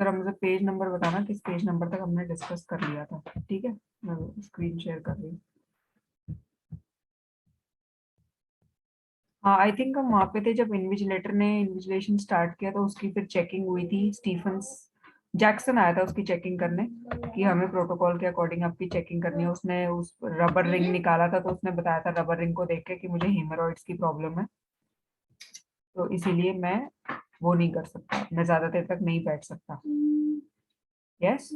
जरा मुझे page number बताना, किस पेज नंबर तक हमने डिस्कस कर लिया था। ठीक है, मैं स्क्रीन शेयर कर रही हूँ। हाँ, आई थिंक हम वहाँ पे थे जब इन्विजिलेटर ने इन्विजिलेशन स्टार्ट किया, तो उसकी फिर चेकिंग हुई थी। स्टीफन्स जैक्सन आया था उसकी चेकिंग करने कि हमें प्रोटोकॉल के अकॉर्डिंग आपकी चेकिंग करनी है। उसने उस रबर रिंग निकाला था, तो उसने बताया था रबर रिंग को देख के कि मुझे हीमोरॉइड्स की प्रॉब्लम है, तो इसीलिए मैं वो नहीं कर सकता, मैं ज्यादा देर तक नहीं बैठ सकता। Yes,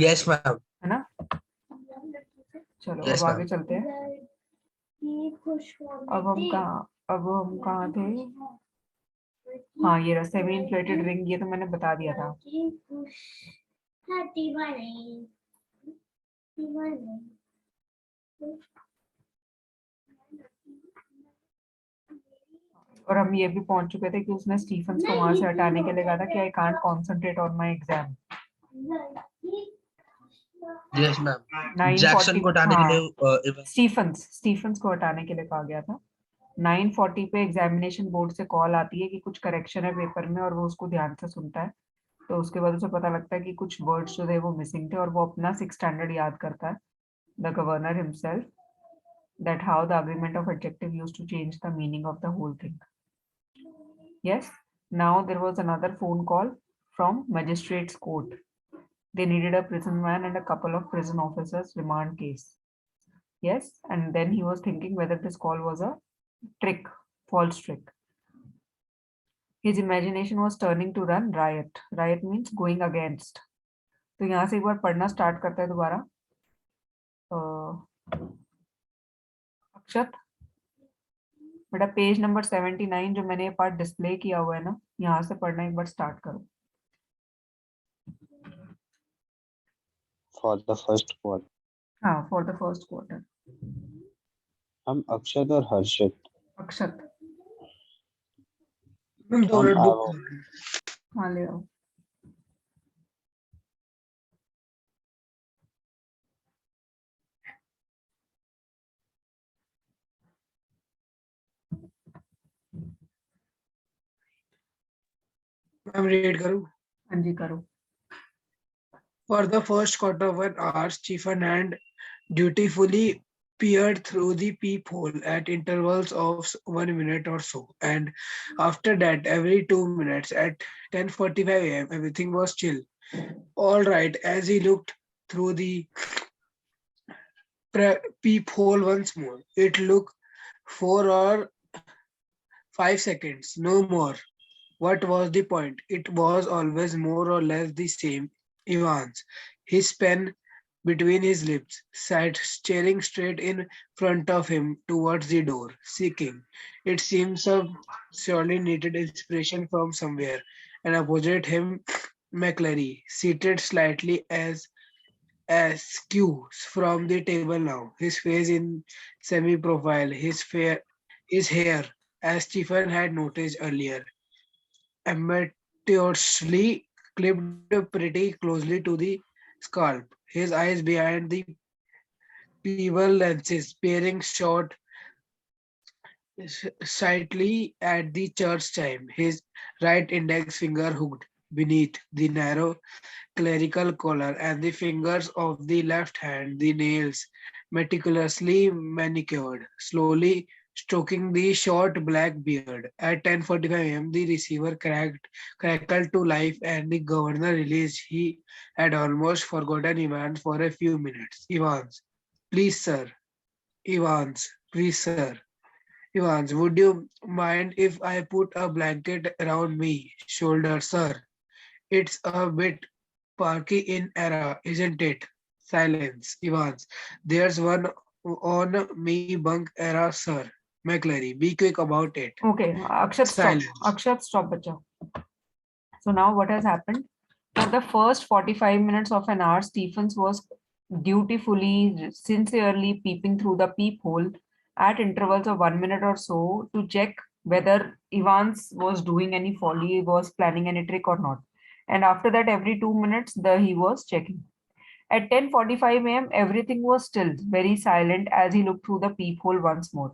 yes ma'am. है ना? चलो अब यस आगे मैम। चलते हैं। अब हम कहाँ थे? हाँ, ये रहा सेमी इन्फ्लेटेड रिंग, ये तो मैंने बता दिया था। और हम ये भी पहुंच चुके थे कि उसने स्टीफन्स को वहां से हटाने के लिए कहा था कि I can't concentrate on my exam. Yes ma'am. Jackson 9:40, को हटाने के हाँ, लिए स्टीफन्स को हटाने के लिए कहा गया था। 9:40 पे एग्जामिनेशन बोर्ड से कॉल आती है कि कुछ करेक्शन है पेपर में, और वो उसको ध्यान से सुनता है। तो उसके बाद उसे पता लगता है कि कुछ वर्ड्स जो थे वो मिसिंग थे, और वो अपना 6 स्टैंडर्ड याद करता है, the governor himself, that how the agreement of adjective used to change the meaning of the whole thing. Yes, now there was another phone call from magistrate's court. They needed a prison van and a couple of prison officers remand case. Yes, and then he was thinking whether this call was a trick, false trick. His imagination was turning to run riot. Riot means going against. तो यहाँ से एक बार पढ़ना start करता है दोबारा। अक्षत, बेटा page number 79 जो मैंने ये पार्ट डिस्प्ले किया हुआ है ना, यहाँ से पढ़ना एक बार स्टार्ट करो। For the first quarter. हाँ, फॉर द फर्स्ट क्वार्टर। हम अक्षत और हर्षित अक्षत, मैम दो हम मिनट बुक आओ। कर रहे हैं। हाँ ले आओ। मैम रीड करूँ। हाँ जी करो। For the first quarter of an hour, Stephen had dutifully peered through the peephole at intervals of 1 minute or so, and after that, every 2 minutes at 10:45 a.m., everything was still. All right, as he looked through the peephole once more, it looked 4 or 5 seconds, no more. What was the point? It was always more or less the same. Evans, his pen between his lips, sat staring straight in front of him towards the door, seeking. It seemed some surely needed inspiration from somewhere, and opposite him, McClary, seated slightly as askew from the table now, his face in semi-profile, his hair, as Stephen had noticed earlier, amateurishly clipped pretty closely to the scalp, his eyes behind the peeble lenses peering short sightly at the church chime, his right index finger hooked beneath the narrow clerical collar, and the fingers of the left hand, the nails meticulously manicured, slowly stroking the short black beard. At 10:45 a.m., the receiver crackled to life, and the governor released. He had almost forgotten Evans for a few minutes. Evans, please, sir. Evans, please, sir. Evans, would you mind if I put a blanket around me shoulder, sir? It's a bit Parky in era, isn't it? Silence. Evans. There's one on me bunk era, sir. McClary. Be quick about it. Okay, Akshat stop. Silence. Akshat stop, bacha. So now what has happened? For the first 45 minutes of an hour, Stephens was dutifully, sincerely peeping through the peephole at intervals of 1 minute or so to check whether Evans was doing any folly, was planning any trick or not. And after that, every 2 minutes, he was checking. At 10:45 a.m., everything was still, very silent as he looked through the peephole once more.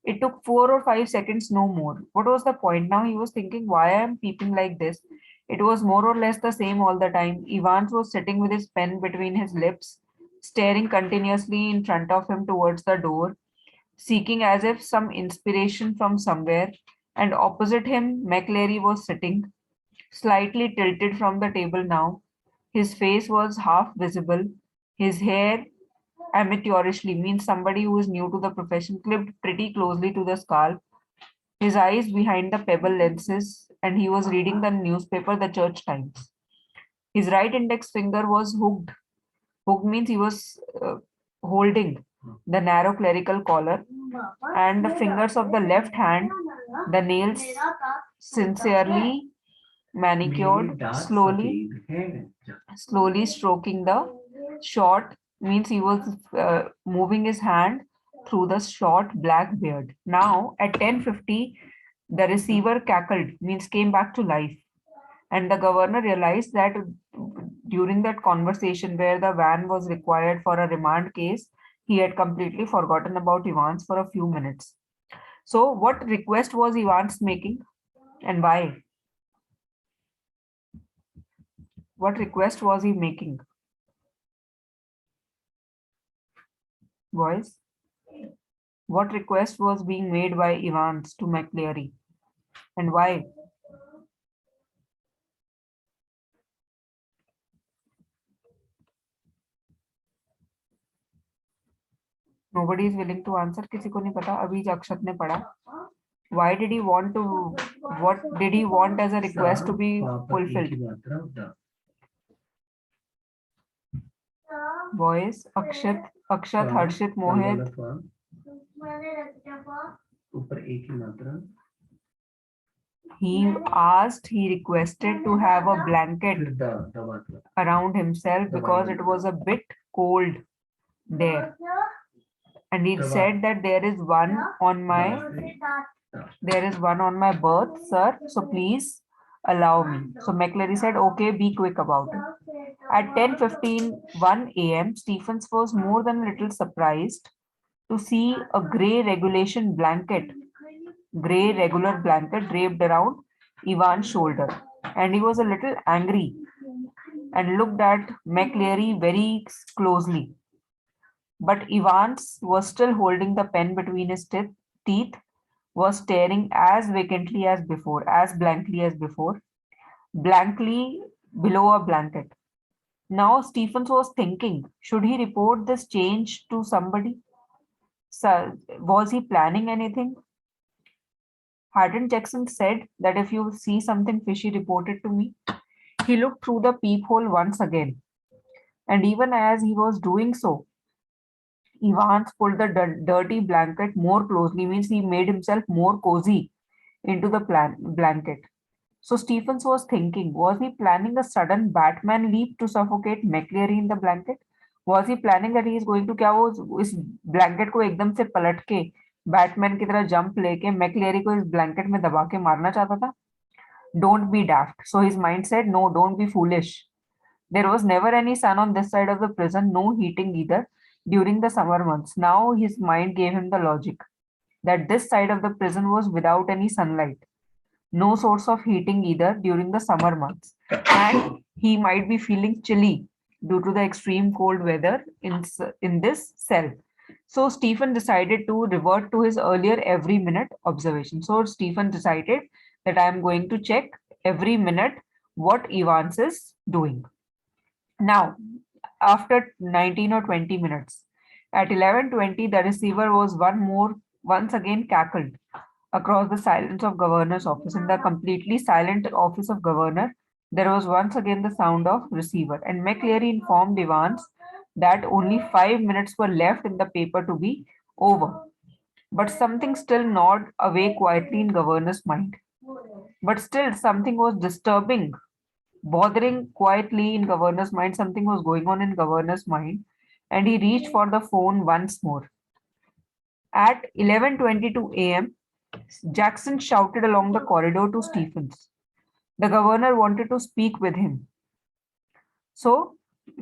It took 4 or 5 seconds, no more. What was the point? Now he was thinking, why I am peeping like this? It was more or less the same all the time. Evans was sitting with his pen between his lips, staring continuously in front of him towards the door, seeking as if some inspiration from somewhere, and opposite him, McLeary was sitting, slightly tilted from the table now. His face was half visible. His hair, amateurishly, means somebody who is new to the profession, clipped pretty closely to the scalp. His eyes behind the pebble lenses, and he was reading the newspaper, the Church Times. His right index finger was hooked. Hooked means he was holding the narrow clerical collar, and the fingers of the left hand, the nails sincerely manicured, slowly stroking the short, means he was moving his hand through the short black beard. Now at 10:50, the receiver cackled, means came back to life. And the governor realized that during that conversation where the van was required for a remand case, he had completely forgotten about Evans for a few minutes. So what request was Evans making and why? What request was he making? Boys, what request was being made by Evans to McLeary and why? Nobody is willing to answer. किसी को नहीं पता. अभी अक्षत ने पढ़ा. Why did he want to? What did he want as a request to be fulfilled? Boys, Akshat, Harshit, Mohit. He requested to have a blanket around himself because it was a bit cold there. And he said that there is one on my berth, sir. So please allow me. So McLeary said, okay, be quick about it. At 10:15 a.m., Stephens was more than a little surprised to see a grey regular blanket draped around Ivan's shoulder. And he was a little angry and looked at McLeary very closely. But Evans was still holding the pen between his teeth, was staring as vacantly as before, as blankly as before, blankly below a blanket. Now Stephens was thinking, should he report this change to somebody? So, was he planning anything? Hadn't Jackson said that if you see something fishy, report it to me? He looked through the peephole once again. And even as he was doing so, Evans pulled the dirty blanket more closely, means he made himself more cozy into the blanket. So Stephens was thinking, was he planning a sudden Batman leap to suffocate McLeary in the blanket? Was he planning that he is going to क्या वो इस blanket को एकदम से पलट के Batman की तरह जंप लेके McLeary को इस blanket में दबा के मारना चाहता था? Don't be daft. So his mind said, no, don't be foolish. There was never any sun on this side of the prison, no heating either during the summer months. Now his mind gave him the logic that this side of the prison was without any sunlight, no source of heating either during the summer months, and he might be feeling chilly due to the extreme cold weather in this cell. So Stephen decided to revert to his earlier every minute observation. So Stephen decided that I am going to check every minute what Evans is doing. Now, after 19 or 20 minutes, at 11:20, the receiver was once again cackled across the silence of governor's office. In the completely silent office of governor, there was once again the sound of receiver, and McLeary informed Evans that only 5 minutes were left in the paper to be over. But something still gnawed away quietly in governor's mind. But still something was disturbing, bothering quietly in governor's mind. Something was going on in governor's mind, and he reached for the phone once more. At 11:22 a.m., Jackson shouted along the corridor to Stephens. The governor wanted to speak with him. So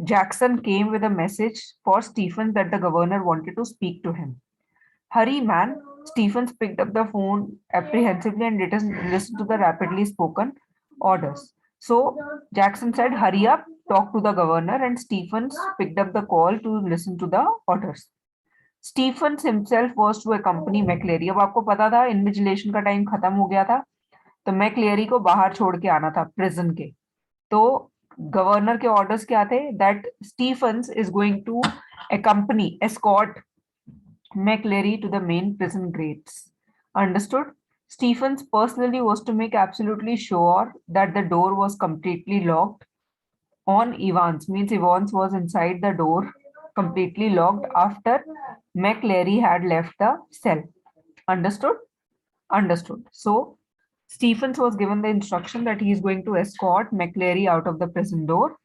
Jackson came with a message for Stephens that the governor wanted to speak to him. Hurry, man. Stephens picked up the phone apprehensively and listened to the rapidly spoken orders. So Jackson said, hurry up, talk to the governor, and Stephens picked up the call to listen to the orders. Stephens himself was to accompany मैक्लेरी. अब आपको पता था invigilation का time खत्म हो गया था, तो मैक्लेरी को बाहर छोड़ के आना था प्रिजन के. तो गवर्नर के ऑर्डर्स क्या थे? That Stephens is going to accompany, escort McLeary to the main prison gates. Understood? Stephens personally was to make absolutely sure that the door was completely locked on Evans. Means Evans was inside the door, completely locked after McLeary had left the cell. Understood? Understood. So Stephens was given the instruction that he is going to escort McLeary out of the prison door,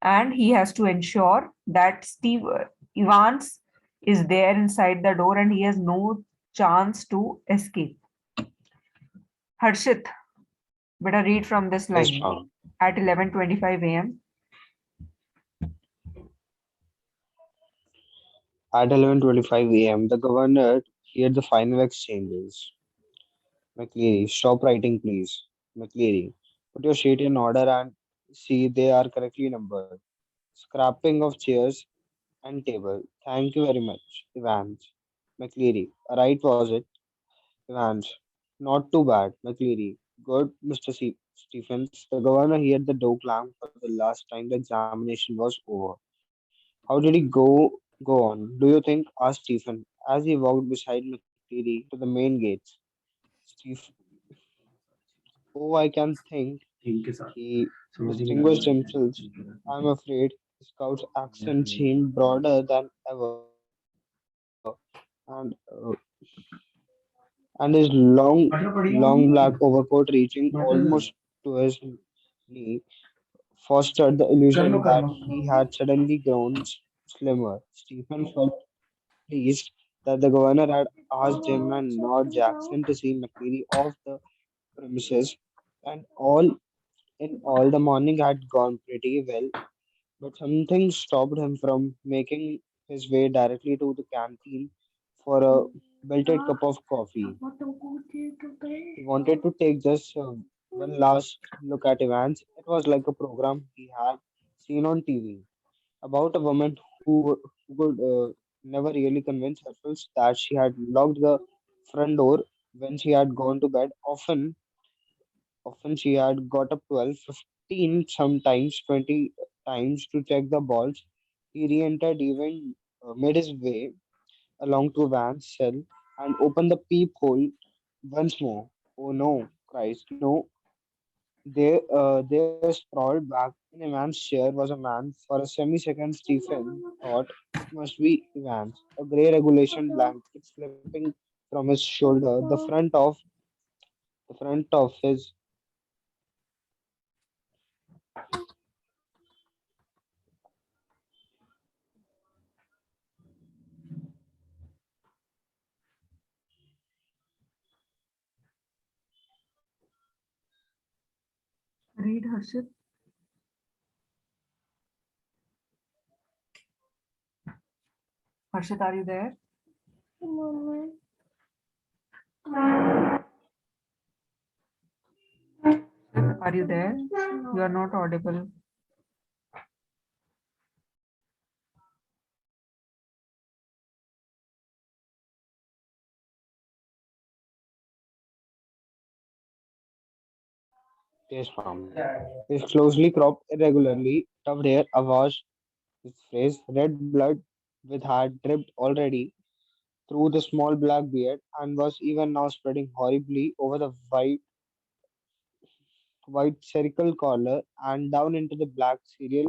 and he has to ensure that Evans is there inside the door and he has no chance to escape. Harshit, better read from this Yes, line. ma'am. At 11:25 a.m. At 11:25 a.m., the governor heard the final exchanges. McLeary, stop writing, please. McLeary, put your sheet in order and see they are correctly numbered. Scrapping of chairs and table. Thank you very much, Evans. McLeary, right was it? Evans, not too bad. McLeary, good, Mr. Stephens. The governor heard the door clang for the last time the examination was over. How did he go on? Do you think? Asked Stephen as he walked beside McCreary to the main gates. Steve, oh, I can think he distinguished himself. I'm afraid the scout's accent seemed broader than ever, and and his long black overcoat reaching almost to his knee fostered the illusion that he had suddenly grown slimmer. Stephen felt pleased that the governor had asked him and not Jackson to see McCreary off the premises, and all the morning had gone pretty well, but something stopped him from making his way directly to the canteen for a belted cup of coffee. He wanted to take just one last look at Evans. It was like a program he had seen on TV about a woman who could never really convince herself that she had locked the front door when she had gone to bed. Often she had got up 12, 15, sometimes 20 times to check the balls. He re-entered, even made his way along to Van's cell and opened the peephole once more. Oh no, Christ, no. There sprawled back in a man's chair was a man. For a semi-second, Stephen thought it must be Evans, a grey regulation blanket slipping from his shoulder. The front of his Read, Harshit. Harshit, are you there? Are you there? You are not audible. Yes, ma'am. His closely cropped, irregularly tufted hair awash his face. Red blood with had dripped already through the small black beard and was even now spreading horribly over the white circle collar and down into the black cereal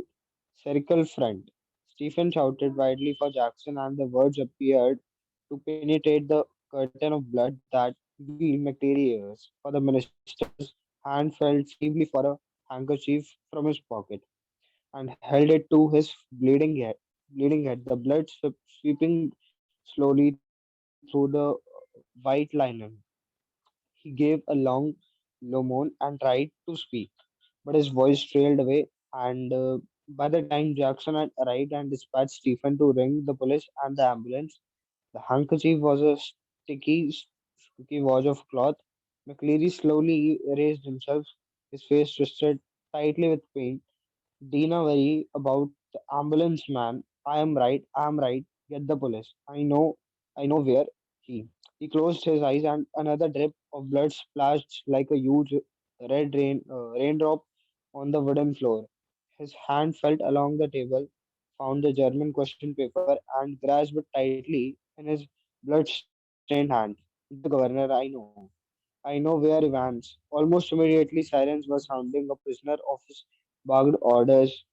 circle front. Stephen shouted wildly for Jackson, and the words appeared to penetrate the curtain of blood that revealed McCreary's ears. For the minister's hand felt feebly for a handkerchief from his pocket and held it to his bleeding head. The blood sweeping slowly through the white linen. He gave a long, low moan and tried to speak, but his voice trailed away. And by the time Jackson had arrived and dispatched Stephen to ring the police and the ambulance, the handkerchief was a sticky wash of cloth. McCleary slowly raised himself, his face twisted tightly with pain. Dina worry about the ambulance man. I am right. Get the police. I know where. He closed his eyes and another drip of blood splashed like a huge raindrop on the wooden floor. His hand felt along the table, found the German question paper, and grasped it tightly in his blood-stained hand. The governor, I know where Evans. Almost immediately, sirens were sounding. A prisoner office barked orders.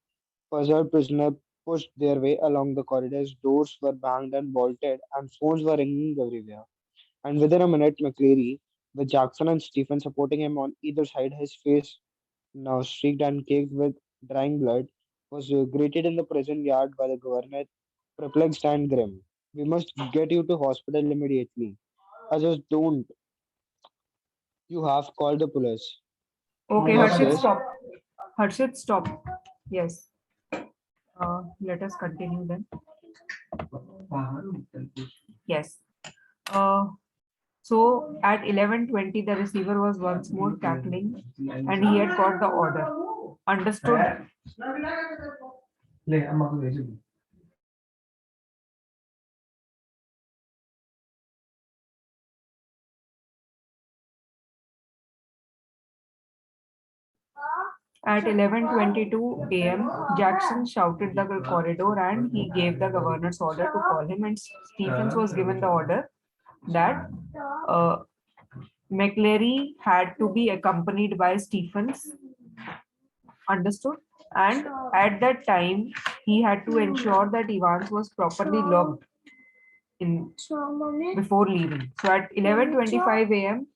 Puzzled prisoners pushed their way along the corridors. Doors were banged and bolted, and phones were ringing everywhere. And within a minute, McCleary, with Jackson and Stephen supporting him on either side, his face now streaked and caked with drying blood, was greeted in the prison yard by the governor, perplexed and grim. We must get you to hospital immediately. I just don't. You have called the police. Okay, Yes, Harshit, yes. stop. Harshit, stop. Yes. Let us continue then. Yes. Uh, so at 11:20, the receiver was once more cackling, and he had got the order. Understood? At 11:22 a.m., Jackson shouted the corridor and he gave the governor's order to call him, and Stephens was given the order that uh, McCleary had to be accompanied by Stephens. Understood? And at that time, he had to ensure that Evans was properly logged in before leaving. So at 11:25 a.m.,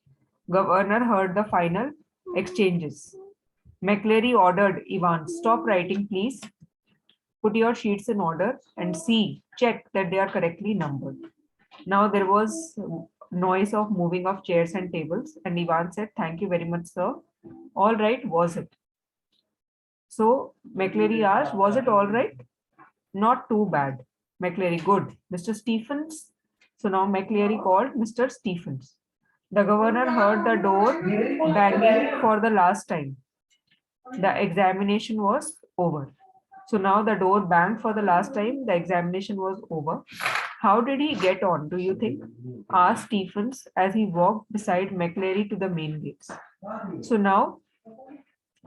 Governor heard the final exchanges. McCleary ordered Evans, stop writing, please. Put your sheets in order and see, check that they are correctly numbered. Now there was noise of moving of chairs and tables, and Evans said, thank you very much, sir. All right, was it? So McCleary asked, was it all right? Not too bad. McCleary, good. Mr. Stephens. So now McCleary called Mr. Stephens. The governor heard the door banging for the last time. The examination was over. So now the door banged for the last time. The examination was over. How did he get on, do you think? Asked Stephens as he walked beside McCleary to the main gates. So now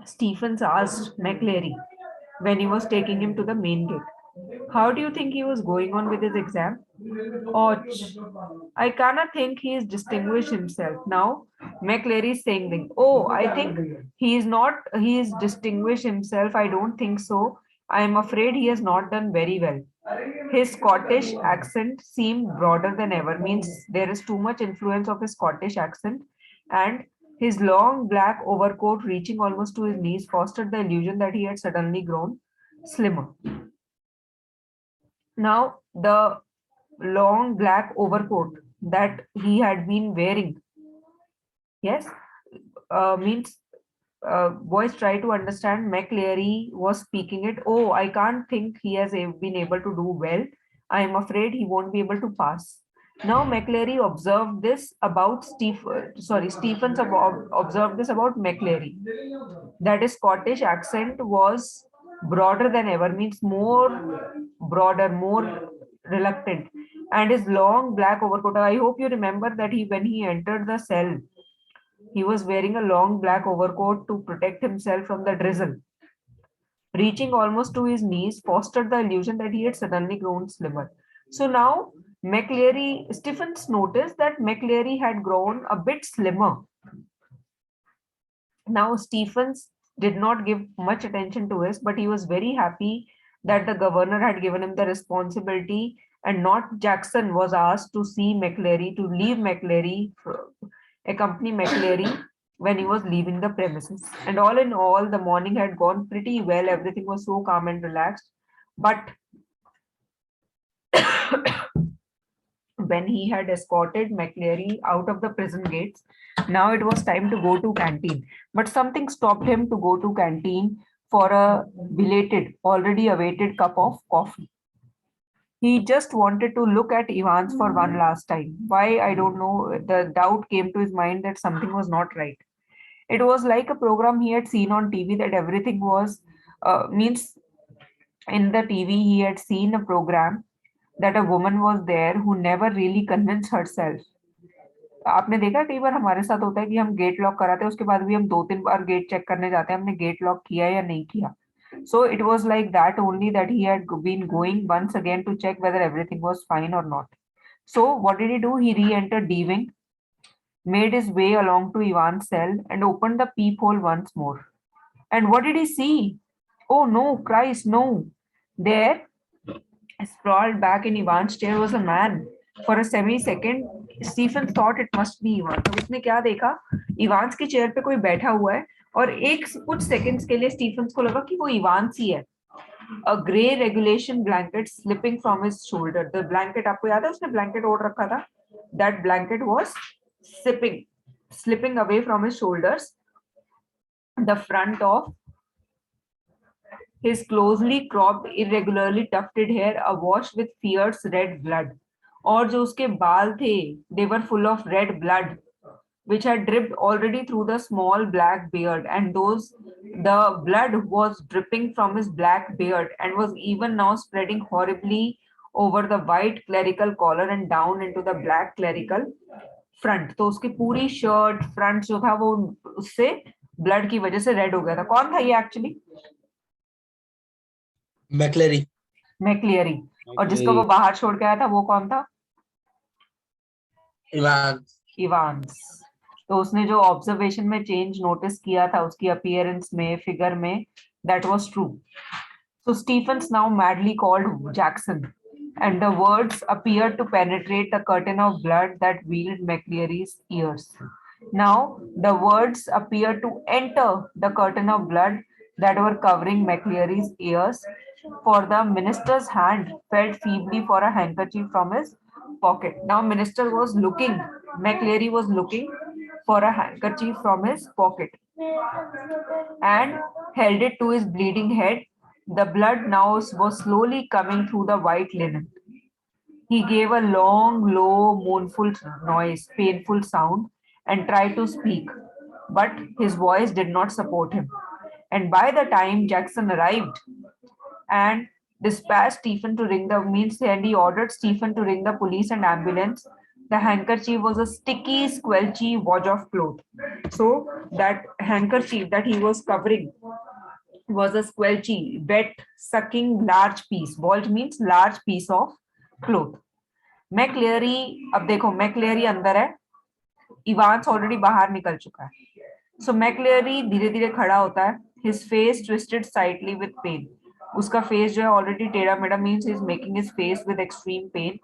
Stephens asked McCleary when he was taking him to the main gate, how do you think he was going on with his exam? Och, I cannot think he is distinguished himself. Now, McCleary is saying, oh, I think he is not, he is distinguished himself. I don't think so. I am afraid he has not done very well. His Scottish accent seemed broader than ever, means there is too much influence of his Scottish accent, and his long black overcoat reaching almost to his knees fostered the illusion that he had suddenly grown slimmer. Now, the long black overcoat that he had been wearing, yes, means boys try to understand. McCleary was speaking it. Oh, I can't think he has been able to do well. I am afraid he won't be able to pass. Now McCleary observed this about Stephens observed this about McCleary, that his Scottish accent was broader than ever, means more broader, more reluctant, and his long black overcoat. I hope you remember that when he entered the cell, he was wearing a long black overcoat to protect himself from the drizzle. Reaching almost to his knees fostered the illusion that he had suddenly grown slimmer. So now Stephens noticed that McCleary had grown a bit slimmer. Now Stephens did not give much attention to this, but he was very happy that the governor had given him the responsibility and not Jackson was asked to see McCleary, to leave McCleary, accompany McCleary when he was leaving the premises. And all in all, the morning had gone pretty well. Everything was so calm and relaxed. But when he had escorted McCleary out of the prison gates, now it was time to go to canteen. But something stopped him to go to canteen for a belated, already awaited cup of coffee. He just wanted to look at Evans for one last time. Why, I don't know. The doubt came to his mind that something was not right. It was like a program he had seen on TV, that everything was, means in the TV, he had seen a program that a woman was there who never really convinced herself. आपने देखा कई बार हमारे साथ होता है कि हम gate lock कराते हैं, उसके बाद भी हम 2-3 बार गेट चेक करने जाते हैं हमने गेट लॉक किया या नहीं किया. So it was like that only, that he had been going once again to check whether everything was fine or not. So what did he do? He re-entered D wing, made his way along to Ivan's cell and opened the peephole once more. And what did he see? Oh no, Christ, no. There, sprawled back in Ivan's chair, was a man. For a semi-second, Stephen thought it must be Ivan. तो उसने क्या देखा? Evans की chair पे कोई बैठा हुआ है और एक कुछ सेकंड्स के लिए स्टीफन्स को लगा कि वो इवांस ही है. A grey regulation blanket slipping from his shoulder. The blanket, आपको याद है उसने blanket ओढ़ रखा था? That blanket was slipping away from his shoulders. The front of his closely cropped, irregularly tufted hair awash with fierce red blood. और जो उसके बाल थे, they were full of red blood, which had dripped already through the small black beard, and the blood was dripping from his black beard and was even now spreading horribly over the white clerical collar and down into the black clerical front. तो उसकी पूरी shirt front जो था वो उससे blood की वजह से रेड हो गया था. कौन था ये एक्चुअली? मैक्लेरी. और जिसको वो बाहर छोड़ के आया था वो कौन था? इवांस. तो उसने जो ऑब्जर्वेशन में चेंज नोटिस किया था उसकी अपीयरेंस में, फिगर में, that was true. So Stephens now madly called Jackson, and the words appeared to penetrate the curtain of blood that veiled McCleary's ears. Now the words appeared to enter the curtain of blood that were covering McCleary's ears, for the minister's hand felt feebly for a handkerchief from his pocket. Now minister was looking, McCleary was looking for a handkerchief from his pocket and held it to his bleeding head. The blood now was slowly coming through the white linen. He gave a long, low, mournful noise, painful sound, and tried to speak, but his voice did not support him. And by the time Jackson arrived and dispatched Stephen to ring the and he ordered Stephen to ring the police and ambulance, the handkerchief was a sticky, squelchy wad of cloth. So that handkerchief that he was covering was a squelchy, wet, sucking large piece. Bulge means large piece of cloth. McCleary, अब देखो McCleary अंदर है, Evans already बाहर निकल चुका है. So McCleary धीरे धीरे खड़ा होता है. His face twisted slightly with pain. उसका face जो है already टेढ़ा मेढ़ा, means he is making his face with extreme pain.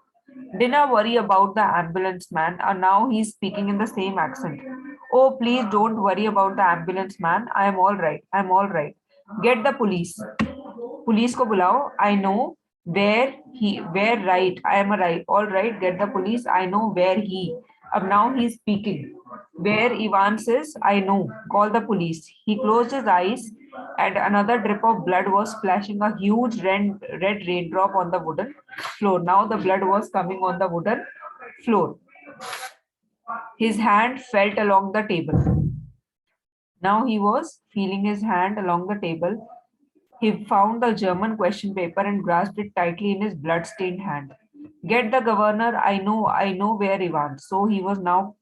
Didn't worry about the ambulance man, and now he's speaking in the same accent. Oh, please don't worry about the ambulance man. I am all right. I'm all right. Get the police. Police को बुलाओ. I know where right. I am right. All right. Get the police. I know where he. अब now he's speaking. Where Ivan says, I know. Call the police. He closed his eyes, and another drip of blood was splashing a huge red raindrop on the wooden floor. Now the blood was coming on the wooden floor. His hand felt along the table. Now he was feeling his hand along the table. He found the German question paper and grasped it tightly in his blood-stained hand. Get the governor. I know where Ivan. So he was now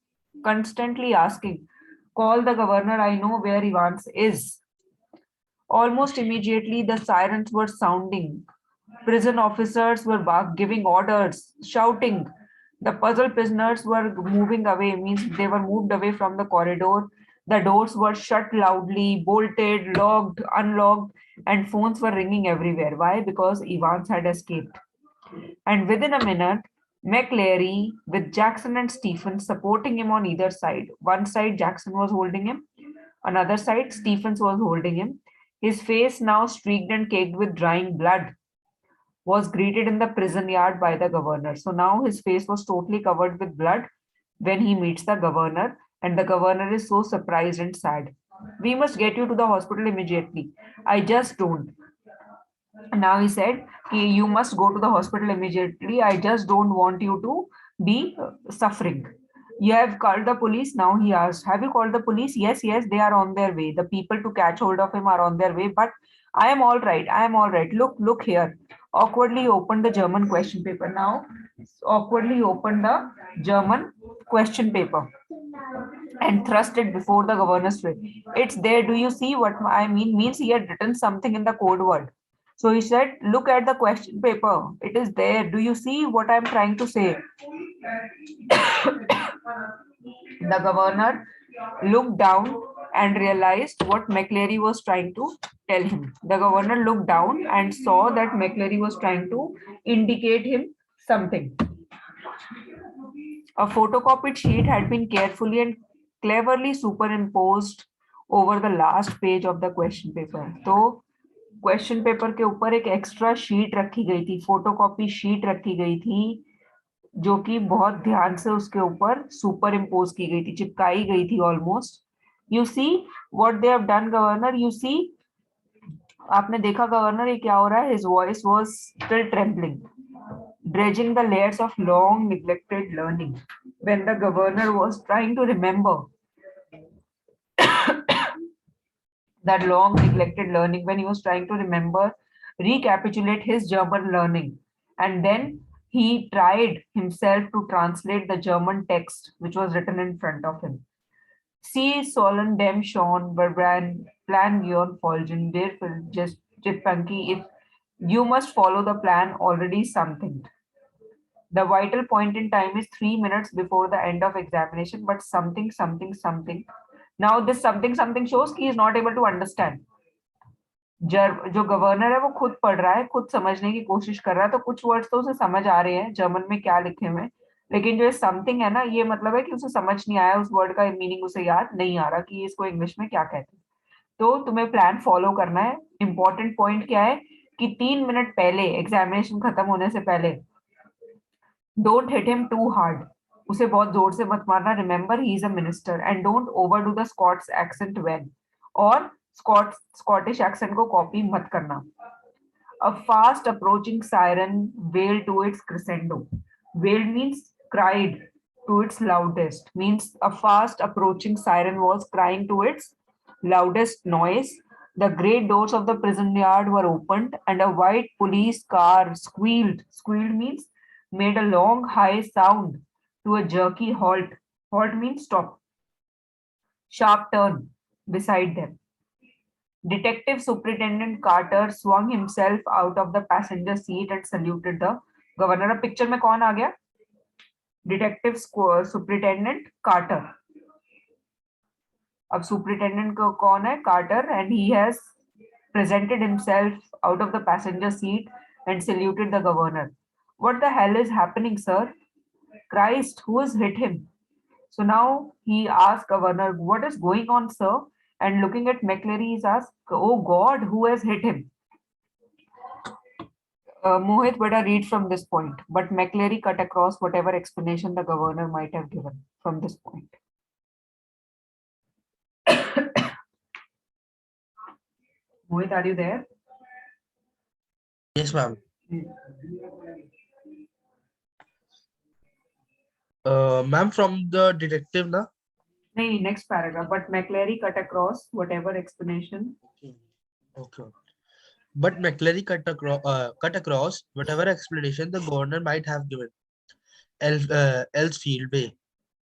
constantly asking, call the governor. I know where Ivan is. Almost immediately, the sirens were sounding. Prison officers were giving orders, shouting. The puzzled prisoners were moving away, means they were moved away from the corridor. The doors were shut loudly, bolted, locked, unlocked, and phones were ringing everywhere. Why? Because Evans had escaped. And within a minute, McCleary, with Jackson and Stephens supporting him on either side. One side, Jackson was holding him. Another side, Stephens was holding him. His face, now streaked and caked with drying blood, was greeted in the prison yard by the governor. So now his face was totally covered with blood when he meets the governor, and the governor is so surprised and sad. We must get you to the hospital immediately. I just don't. Now he said, you must go to the hospital immediately. I just don't want you to be suffering. You have called the police? Now he asked, have you called the police? Yes, yes, they are on their way. The people to catch hold of him are on their way, but I am all right. I am all right. Look here. Awkwardly opened the German question paper. Now, awkwardly opened the German question paper and thrust it before the governor's face. It's there. Do you see what I mean? Means he had written something in the code word. So he said, look at the question paper. It is there. Do you see what I'm trying to say? The governor looked down and realized what McCleary was trying to tell him. The governor looked down and saw that McCleary was trying to indicate him something. A photocopied sheet had been carefully and cleverly superimposed over the last page of the question paper. तो question paper के ऊपर एक extra sheet रखी गई थी, photocopy sheet रखी गई थी, जो कि बहुत ध्यान से उसके ऊपर सुपर इम्पोज की गई थी, चिपकाई गई थी almost. You see what they have done governor. You see, आपने देखा गवर्नर ये क्या हो रहा है. His voice was still trembling, dredging the layers of long neglected learning. When the governor was trying to remember that long neglected learning, when he was trying to remember, recapitulate his German learning, and then he tried himself to translate the German text which was written in front of him. Sie sollen dem schon verbrennen, plan Gion folgen, der just Punky, if you must follow the plan already something. The vital point in time is 3 minutes before the end of examination, but something, something, something. Now this something, something shows he is not able to understand. जो governor है वो खुद पढ़ रहा है, खुद समझने की कोशिश कर रहा है, तो कुछ वर्ड्स तो उसे समझ आ रहे हैं जर्मन में क्या लिखे हुए हैं, लेकिन जो समथिंग है ना, ये मतलब है कि उसे समझ नहीं आया, उस वर्ड का मीनिंग उसे याद नहीं आ रहा कि इसको इंग्लिश में क्या कहते हैं. तो तुम्हें प्लान फॉलो करना है. इंपॉर्टेंट पॉइंट क्या है कि 3 मिनट पहले, एग्जामिनेशन खत्म होने से पहले, don't hit him too hard, उसे बहुत जोर से मत मारना. Remember he is a minister, and don't overdo the Scots accent when, और स्कॉटिश एक्सेंट को कॉपी मत करना. A fast approaching siren wailed to its crescendo. Wailed means cried to its loudest. Means a fast approaching siren was crying to its loudest noise. The great doors of the prison yard were opened, and a white police car squealed. Squealed means made a long high sound to a jerky halt. Halt means stop. Sharp turn beside them. Detective Superintendent Carter swung himself out of the passenger seat and saluted the governor. अब picture में कौन आ गया? Detective Superintendent Carter. अब Superintendent कौन है? Carter, and he has presented himself out of the passenger seat and saluted the governor. What the hell is happening, sir? Christ, who has hit him? So now he asked governor, what is going on, sir? And looking at McCleary, he's asked, oh God, who has hit him? Mohit better read from this point, but McCleary cut across whatever explanation the governor might have given from this point. Mohit, are you there? Yes, ma'am. Ma'am, from the detective, na? No, next paragraph. But McCleary cut across whatever explanation. Okay. But McCleary cut across whatever explanation the governor might have given. Elsfield Bay,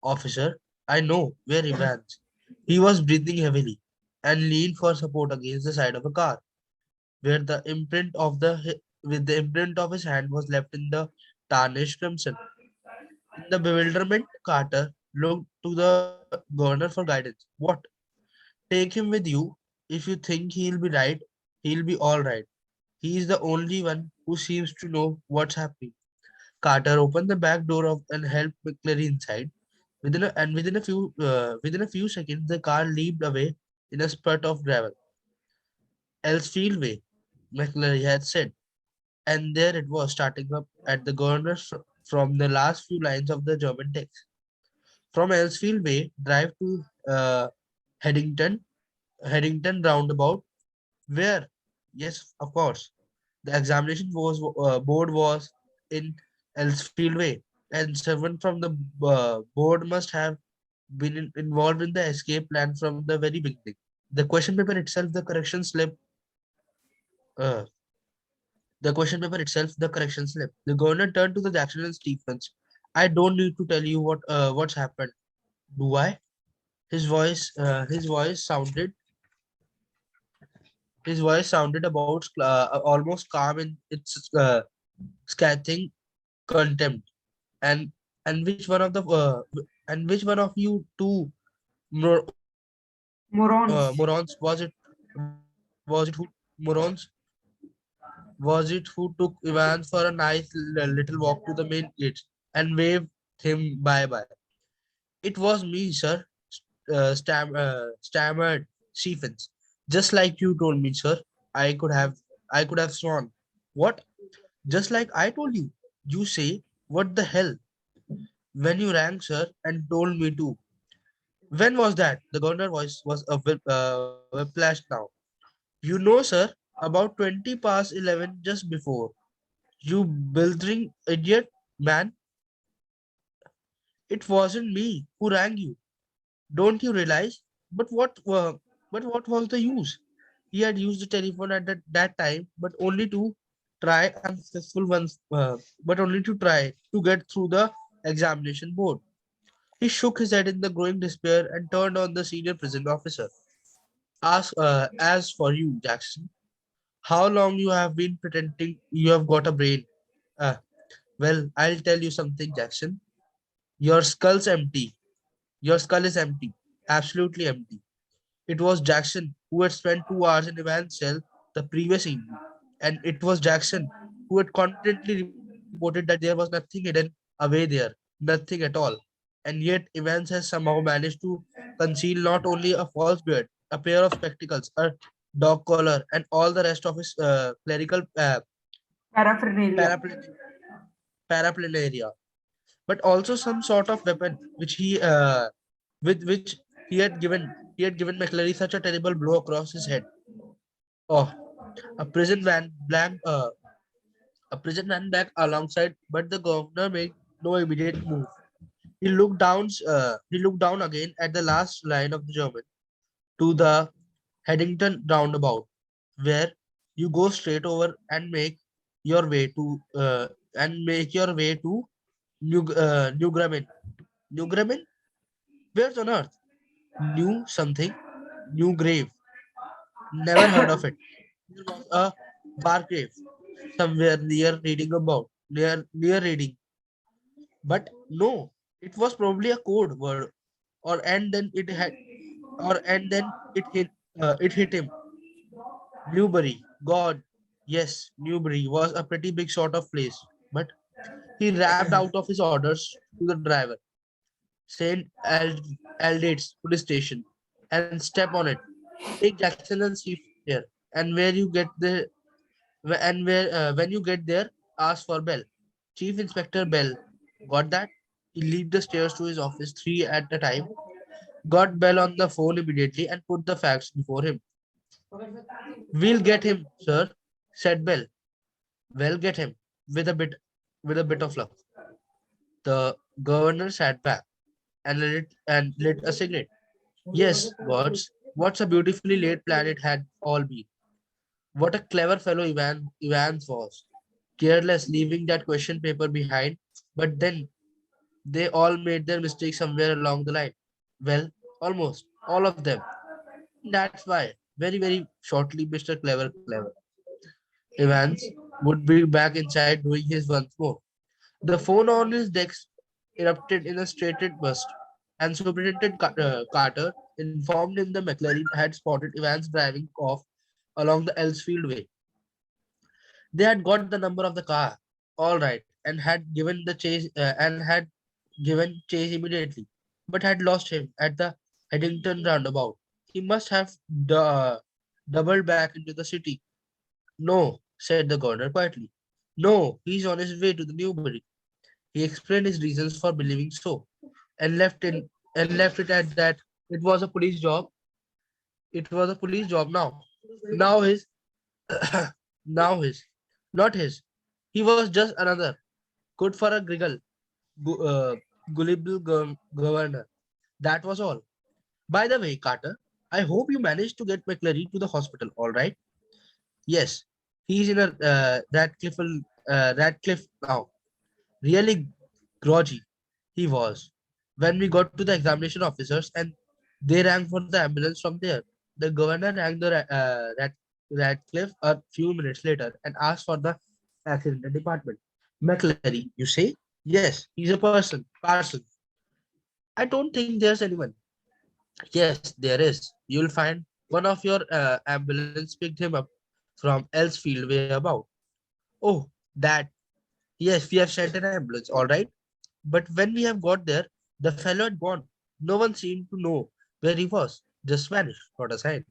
officer, I know where he went. He was breathing heavily and leaned for support against the side of a car, where the imprint of his hand was left in the tarnished crimson. In the bewilderment, Carter looked to the governor for guidance. What? Take him with you. If you think he'll be right, he'll be all right. He is the only one who seems to know what's happening. Carter opened the back door and helped McCleary inside. Within a few seconds, the car leaped away in a spurt of gravel. Elsfield Way, McCleary had said, and there it was, starting up at the governor's from the last few lines of the German text. From Elsfield Way, drive to Headington roundabout. Where? Yes, of course. The examination board was in Elsfield Way, and someone from the board must have been involved in the escape plan from the very beginning. The question paper itself, the correction slip, uh, the correction slip. The governor turned to the Jackson and Stephens. I don't need to tell you what's happened, do I? His voice sounded about almost calm in its scathing contempt. And and which one of the and which one of you two mor- Morons. morons was it who morons was it who took Evans for a nice little walk to the main gates and waved him bye? It was me, sir, stammered Stephens. Just like you told me, sir. I could have I could have sworn. What? Just like I told you. You say, what the hell? When you rang, sir, and told me to. When was that? The governor voice was whiplash now. You know, sir, about 20 past 11 just before. You blithering idiot, man. It wasn't me who rang you. Don't you realize? But what was the use? He had used the telephone at that time, but only to try unsuccessful ones, but only to try to get through the examination board. He shook his head in the growing despair and turned on the senior prison officer. As for you, Jackson, how long you have been pretending you have got a brain? Uh, well, I'll tell you something, Jackson. Your skull's empty. Your skull is empty. Absolutely empty. It was Jackson who had spent 2 hours in Evan's cell the previous evening, and it was Jackson who had confidently reported that there was nothing hidden away there, nothing at all. And yet Evans has somehow managed to conceal not only a false beard, a pair of spectacles, a dog collar, and all the rest of his clerical Paraphernalia. paraphernalia, paraphernalia, but also some sort of weapon which with which he had given McClary such a terrible blow across his head. Oh, a prison van blank a prison van back alongside, but the governor made no immediate move. He looked down again at the last line of the German to the Headington roundabout, where you go straight over and your way to make your way to New Grameen. New Grameen? Where's on earth? New something? New grave. Never heard of it. There was a bar grave somewhere near reading. But no, it was probably a code word, or and then it had, or and then it hit him. Newbury, God, yes, Newbury was a pretty big sort of place, but he rapped out of his orders to the driver, Saint Aldate's police station, and step on it. Take Jackson and Steve here, and where you get the and where when you get there, ask for Bell. Chief Inspector Bell. Got that? He leaped the stairs to his office, three at a time, got Bell on the phone immediately, and put the facts before him. We'll get him, sir, said Bell. We'll get him with a bit of luck. The governor sat back and lit a cigarette. Yes, gods, what's a beautifully laid plan it had all been. What a clever fellow Evans was. Careless, leaving that question paper behind, but then they all made their mistakes somewhere along the line. Well, almost all of them. That's why, very shortly, Mr. Clever Evans would be back inside doing his once more. The phone on his desk erupted in a straightened burst, and Superintendent Carter informed him the McLaren had spotted Evans driving off along the Elsfield Way. They had got the number of the car, all right, and had given chase immediately, but had lost him at the Headington roundabout. He must have doubled back into the city. No, said the governor quietly. No, he's on his way to the Newbury. He explained his reasons for believing so, and left it at that. It was a police job. It was a police job now. Now his now his Not his. He was just another, good for a gullible governor. That was all. By the way, Carter, I hope you managed to get McClary to the hospital, all right? Yes, he's in a Radcliffe now. Really groggy, he was. When we got to the examination officers and they rang for the ambulance from there, the governor rang the Radcliffe a few minutes later and asked for the accident department. McClary, you say? Yes, he's a parson. I don't think there's anyone. Yes, there is. You'll find one of your ambulance picked him up from Elsfield way about. Oh, that. Yes, we have sent an ambulance, all right. But when we have got there, the fellow had gone. No one seemed to know where he was. Just vanished, not a sign.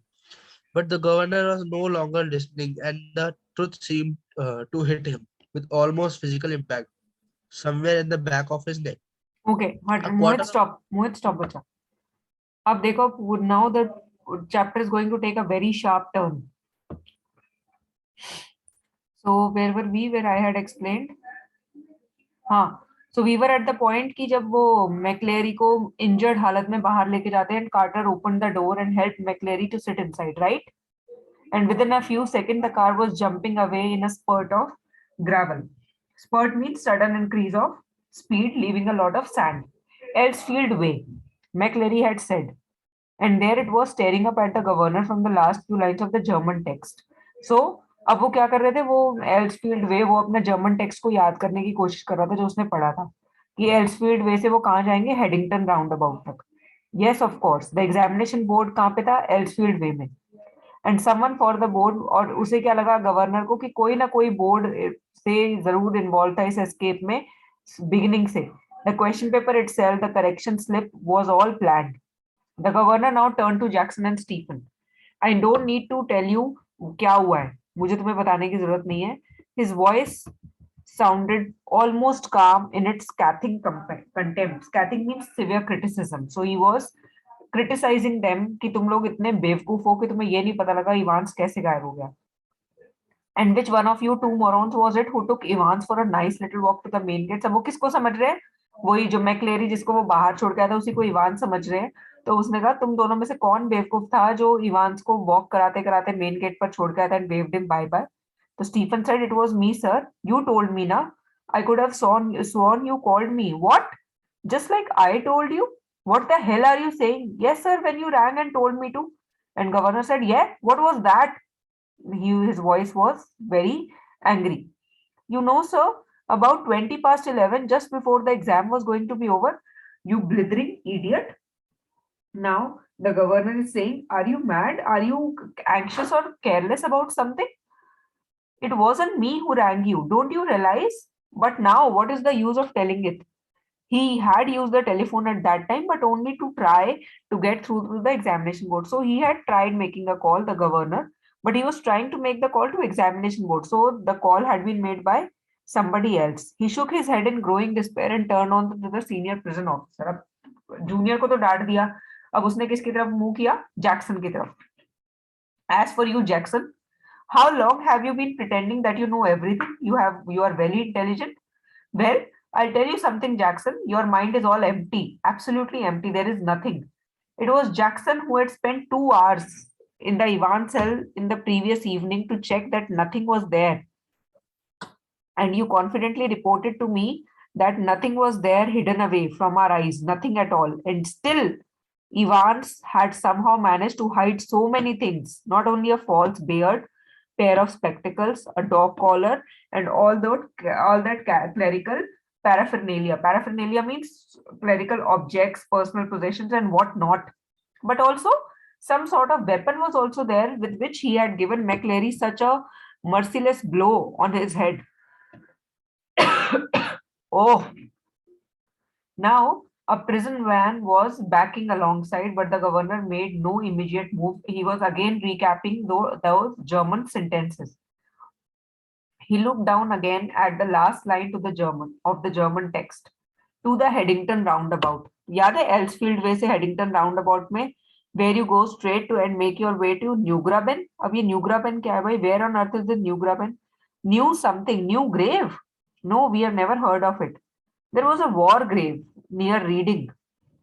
But the governor was no longer listening, and the truth seemed to hit him with almost physical impact somewhere in the back of his neck. Okay, but A Mohit, quarter. stop. Mohit, stop, bacha. अब देखो, now the chapter is going to take a very sharp turn. So where were we? Where I had explained. हाँ. So we were at the point कि जब वो मैक्लेरी को injured हालत में बाहर लेके जाते हैं and Carter opened the door and helped McClary to sit inside, right? And within a few seconds, the car was jumping away in a spurt of gravel. Spurt means sudden increase of speed, leaving a lot of sand. Elsfield Way, McClary had said. And there it was staring up at the governor from the last few lines of the German text. So, अब वो क्या कर रहे थे, वो एल्सफील्ड वे वो अपने German text को याद करने की कोशिश कर रहा था जो उसने पढ़ा था कि एल्सफील्ड वे से वो कहाँ जाएंगे, हेडिंगटन राउंड अबाउट तक. Yes of course the examination board कहाँ पे था, एल्सफील्ड वे में. And someone for the board, और उसे क्या लगा गवर्नर को कि कोई ना कोई बोर्ड से जरूर इन्वॉल्व था इस एस्केप में बिगिनिंग से. The question paper itself, the correction slip was all planned. The governor now turn to Jackson and Stephen. I don't need to tell you क्या हुआ है, मुझे तुम्हें बताने की जरूरत नहीं है. His voice sounded almost calm in its scathing contempt. Scathing means severe criticism. So he was criticizing them कि तुम लोग इतने बेवकूफ हो कि तुम्हें ये नहीं पता लगा इवांस कैसे गायब हो गया. And which one of you two morons was it who took Evans for a nice little walk to the main gate? सब वो किसको समझ रहे हैं, वही जो मैक्लेरी जिसको वो बाहर छोड़ के आया था उसी को इवान समझ रहे हैं. तो उसने कहा तुम दोनों में से कौन बेवकूफ था जो इवांस को वॉक कराते कराते मेन गेट पर छोड़ के आया था and waved him bye bye. So Stephen said, it was me, sir. You told me, na? I could have sworn you called me. What? Just like I told you? What the hell are you saying? Yes, sir, when you rang and told me to. And governor said, yeah, what was that? His voice was very angry. You know, sir, about 20 past 11, just before the exam was going to be over, you blithering idiot. Now, the governor is saying, are you mad? Are you anxious or careless about something? It wasn't me who rang you. Don't you realize? But now, what is the use of telling it? He had used the telephone at that time, but only to try to get through to the examination board. So he had tried making a call, the governor, but he was trying to make the call to examination board. So the call had been made by somebody else. He shook his head in growing despair and turned on to the senior prison officer. अब junior को तो डांट दिया, अब उसने किसकी तरफ मुंह किया, जैक्सन की तरफ. As for you, Jackson, how long have you been pretending that you know everything? You are very intelligent. Well, I'll tell you something, Jackson. Your mind is all empty, absolutely empty. There is nothing. It was Jackson who had spent 2 hours in the Ivan cell in the previous evening to check that nothing was there. And you confidently reported to me that nothing was there hidden away from our eyes, nothing at all. And still, Evans had somehow managed to hide so many things, not only a false beard, pair of spectacles, a dog collar, and all that clerical paraphernalia. Paraphernalia means clerical objects, personal possessions, and what not. But also, some sort of weapon was also there with which he had given McClary such a merciless blow on his head. Oh, now a prison van was backing alongside, but the governor made no immediate move. He was again recapping those German sentences. He looked down again at the last line of the German text, to the Headington roundabout. याद है Elsfield way से Headington roundabout में where you go straight to and make your way to New Graben. अब ये New Graben क्या है भाई? Where on earth is the New Graben? New something, new grave? No, we have never heard of it. There was a war grave near Reading,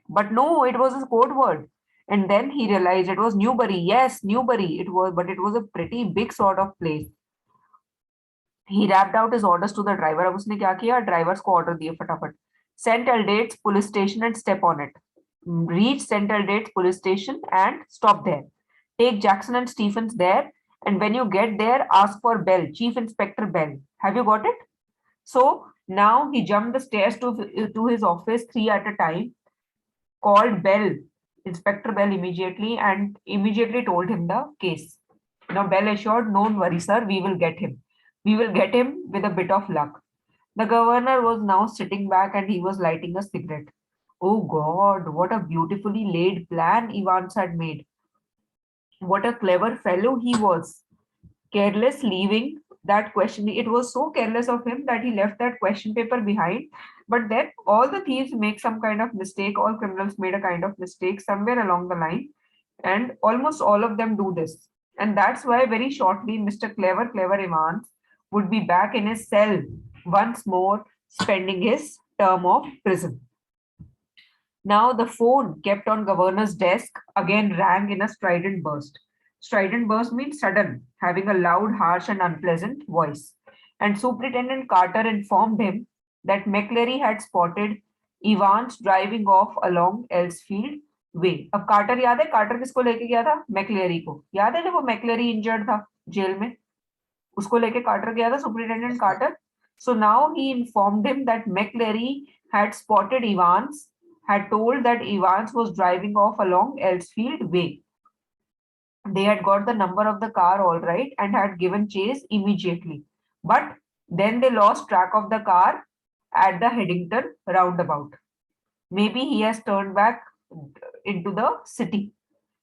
but no, it was a code word. And then he realized it was Newbury. Yes, Newbury it was, but it was a pretty big sort of place. He rapped out his orders to the driver. अब उसने क्या किया? Drivers को order दिए फटाफट. St. Aldate's police station and step on it. Reach St. Aldate's police station and stop there. Take Jackson and Stephens there, and when you get there, ask for Bell, Chief Inspector Bell. Have you got it? So now he jumped the stairs to his office 3 at a time, called Bell, Inspector Bell immediately, and immediately told him the case. Now Bell assured, "Don't worry, sir, we will get him. We will get him with a bit of luck." The governor was now sitting back and he was lighting a cigarette. Oh God, what a beautifully laid plan Evans had made. What a clever fellow he was. Careless leaving that question. It was so careless of him that he left that question paper behind. But then all the thieves make some kind of mistake. All criminals made a kind of mistake somewhere along the line. And almost all of them do this. And that's why very shortly, Mr. Clever Evans would be back in his cell once more, spending his term of prison. Now the phone kept on governor's desk again rang in a strident burst. Strident burst means sudden, having a loud, harsh, and unpleasant voice. And Superintendent Carter informed him that McCleary had spotted Evans driving off along Elsfield Way. अब quarter याद है? Quarter किसको लेके गया था? मैक्लेरी को. याद है जब वो मैक्लेरी इंजर्ड था जेल में, उसको लेके कार्टर गया था, superintendent Carter. So now he informed him that McCleary had spotted Evans, had told that Evans was driving off along Elsfield Way. They had got the number of the car all right and had given chase immediately. But then they lost track of the car at the Headington roundabout. Maybe he has turned back into the city.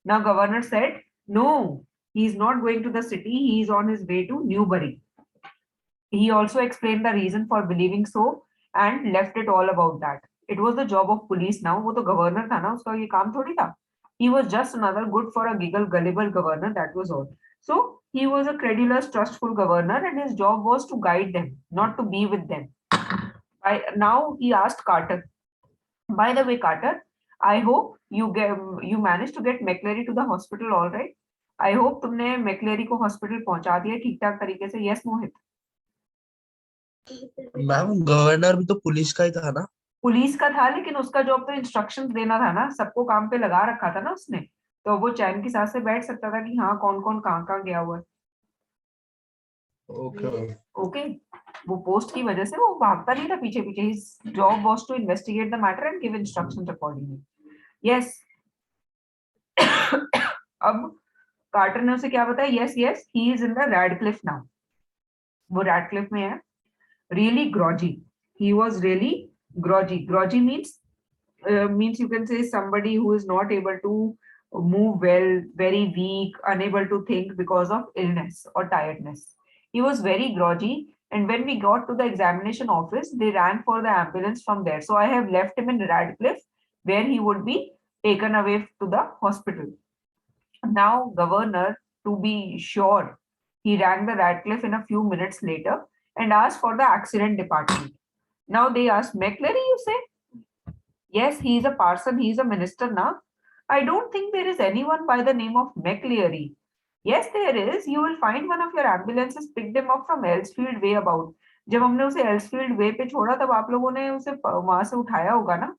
Now governor said, no, he is not going to the city. He is on his way to Newbury. He also explained the reason for believing so and left it all about that. It was the job of police now. वो तो governor था ना, उसका ये काम थोड़ी था. He was just another good for a giggle gullible governor, that was all. So he was a credulous, trustful governor and his job was to guide them, not to be with them. Now he asked Carter, by the way, Carter, I hope you managed to get McCleary to the hospital all right. I hope तुमने McCleary को hospital पहुंचा दिया ठीक ठाक तरीके से. Yes, Mohit. Ma'am governor भी तो पुलिस का ही था ना. पुलिस का था लेकिन उसका जॉब तो इंस्ट्रक्शंस देना था ना, सबको काम पे लगा रखा था ना उसने, तो वो चैन की सांस से बैठ सकता था कि हाँ कौन कौन कहाँ गया हुआ है. ओके वो पोस्ट की वजह से वो भागता नहीं था पीछे पीछे. His job was to investigate the matter and give instructions accordingly. Yes. अब कार्टर ने उसे क्या बताया? Yes he is in the Radcliffe now. वो रैडक्लिफ में है. Really groggy. He was really groggy. Groggy means you can say somebody who is not able to move well, very weak, unable to think because of illness or tiredness. He was very groggy, and when we got to the examination office, they rang for the ambulance from there. So I have left him in Radcliffe, where he would be taken away to the hospital. Now, governor, to be sure, he rang the Radcliffe in a few minutes later and asked for the accident department. Now they asked, McCleary, you say? Yes, he is a parson, he is a minister now. I don't think there is anyone by the name of McCleary. Yes, there is. You will find one of your ambulances picked him up from Elsfield Way about. जब हमने उसे Elsfield Way पे छोड़ा तब आप लोगों ने उसे वहां से उठाया होगा ना.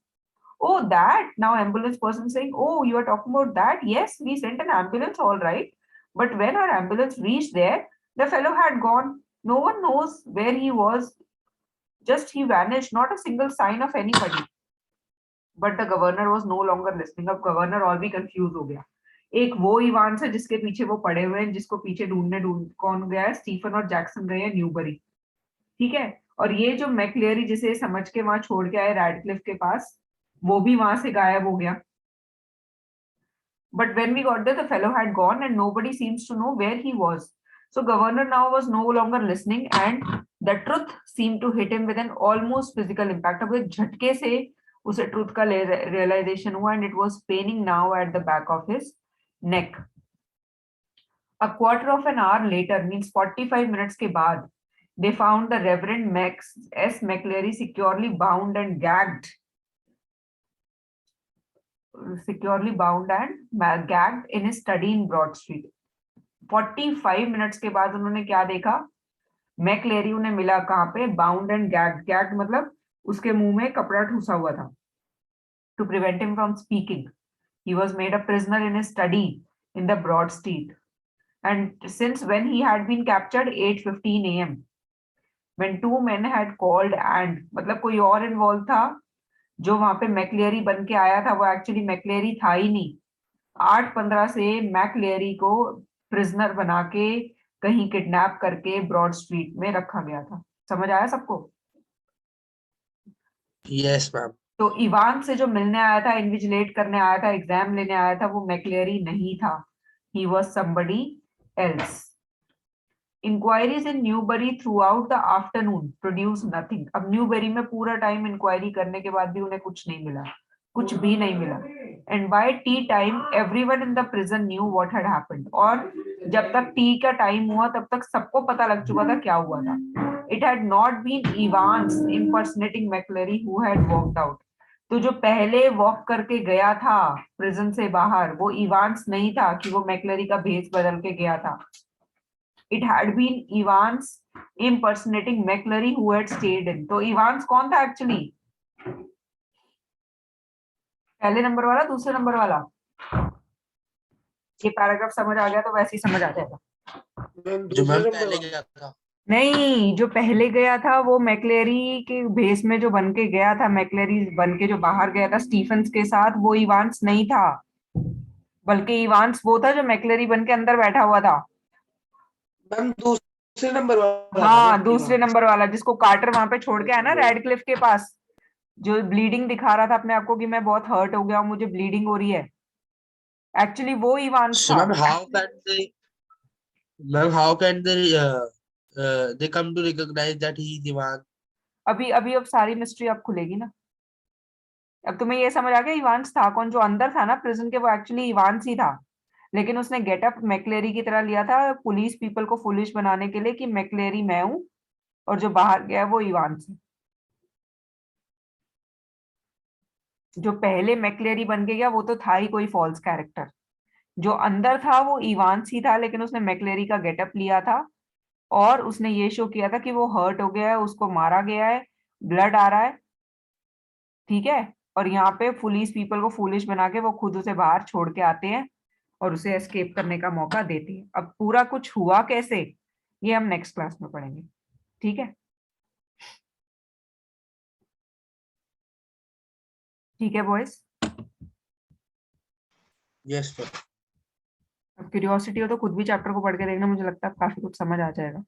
Oh, that. Now ambulance person saying, oh, you are talking about that? Yes, we sent an ambulance all right. But when our ambulance reached there, the fellow had gone. No one knows where he was. Just he vanished, not a single sign of anybody. But the governor was no longer listening. अब governor और भी confused हो गया. एक वो Ivan है जिसके पीछे वो पड़े हुए हैं, जिसको पीछे ढूंढ कौन गया है? स्टीफन और जैक्सन गए हैं न्यूबरी. ठीक है. और ये जो मैक्लेरी जिसे समझ के वहां छोड़ के आए रैडक्लिफ के पास, वो भी वहां से गायब हो गया. But when we got there, the fellow had gone and nobody seems to know where he was. So governor now was no longer listening and the truth seemed to hit him with an almost physical impact. अब एक झटके से उसे truth का realization हुआ and it was paining now at the back of his neck. A quarter of an hour later, means 45 minutes के बाद, They found the Reverend Max S. McCleary securely bound and gagged in his study in Broad Street. 45 minutes के बाद उन्होंने क्या देखा? मैक्लेरी उन्हें मिला कहाँ पे? बाउंड एंड गैग्ड मतलब उसके मुंह में कपड़ा ठूसा हुआ था. To prevent him from speaking, he was made a prisoner in his study in the Broad Street. And since when he had been captured? 8:15 a.m. When two men had called and मतलब कोई और involve था जो वहां पे मैक्लेरी बन के आया था, वो एक्चुअली मैक्लेरी था ही नहीं. 8:15 से मैक्लेरी को प्रिजनर बना के कहीं किडनैप करके ब्रॉड स्ट्रीट में रखा गया था. समझ आया सबको? Yes, ma'am. तो इवान से जो मिलने आया था, इन्विजिलेट करने आया था, एग्जाम लेने आया था, वो मैक्लेरी नहीं था. He was somebody else. Inquiries in Newbury throughout the afternoon produce nothing. अब न्यूबरी में पूरा टाइम इंक्वायरी करने के बाद भी उन्हें कुछ नहीं मिला, कुछ भी नहीं मिला. And by tea time everyone in the prison knew what had happened. और जब तक टी का टाइम हुआ तब तक सबको पता लग चुका था क्या हुआ था. It had not been Evans impersonating McCleary who had walked out. तो जो पहले वॉक करके गया था प्रिजन से बाहर, वो इवांस नहीं था कि वो मैक्लेरी का भेष बदल के गया था. It had been Evans impersonating McCleary who had stayed in. तो Evans कौन था एक्चुअली? पहले नंबर वाला, दूसरे नंबर वाला? ये पैराग्राफ समझ आ गया तो वैसे ही समझ आ जाएगा. जो मैम पहले गया था. नहीं, जो पहले गया था वो मैक्लेरी के भेष में जो बन के गया था, मैक्लेरी बन के जो बाहर गया था स्टीफन्स के साथ, वो इवांस नहीं था. बल्कि इवांस वो था जो मैक्लेरी बन के अंदर बैठा हुआ था. मैम दूसरे नंबर वाला. हाँ, दूसरे नंबर वाला जिसको कार्टर वहां पे छोड़ के आया ना रेडक्लिफ के पास, जो ब्लीडिंग दिखा रहा था अपने आप को कि मैं बहुत हर्ट हो गया हूँ, मुझे ब्लीडिंग हो रही है. एक्चुअली वो इवांस So था. ma'am, how can they come to recognize that he is Ivan? अभी अब सारी मिस्ट्री अब खुलेगी ना. अब तुम्हें ये समझ आ गया इवांस था कौन. जो अंदर था ना प्रिजन के, वो एक्चुअली इवांस ही था, लेकिन उसने गेटअप मैक्लेरी की तरह लिया था पुलिस पीपल को फुलिश बनाने के लिए कि मैक्लेरी मैं हूं और जो बाहर गया वो इवांस है. जो पहले मैक्लेरी बन के गया वो तो था ही कोई फॉल्स कैरेक्टर. जो अंदर था वो इवांस ही था, लेकिन उसने मैक्लेरी का गेटअप लिया था और उसने ये शो किया था कि वो हर्ट हो गया है, उसको मारा गया है, ब्लड आ रहा है. ठीक है. और यहाँ पे पुलिस पीपल को फूलिश बना के वो खुद उसे बाहर छोड़ के आते हैं और उसे एस्केप करने का मौका देते हैं. अब पूरा कुछ हुआ कैसे, ये हम नेक्स्ट क्लास में पढ़ेंगे. ठीक है. ठीक है बॉयज. Yes, sir. अब क्यूरियोसिटी हो तो खुद भी चैप्टर को पढ़ के देखना, मुझे लगता है काफी कुछ समझ आ जाएगा.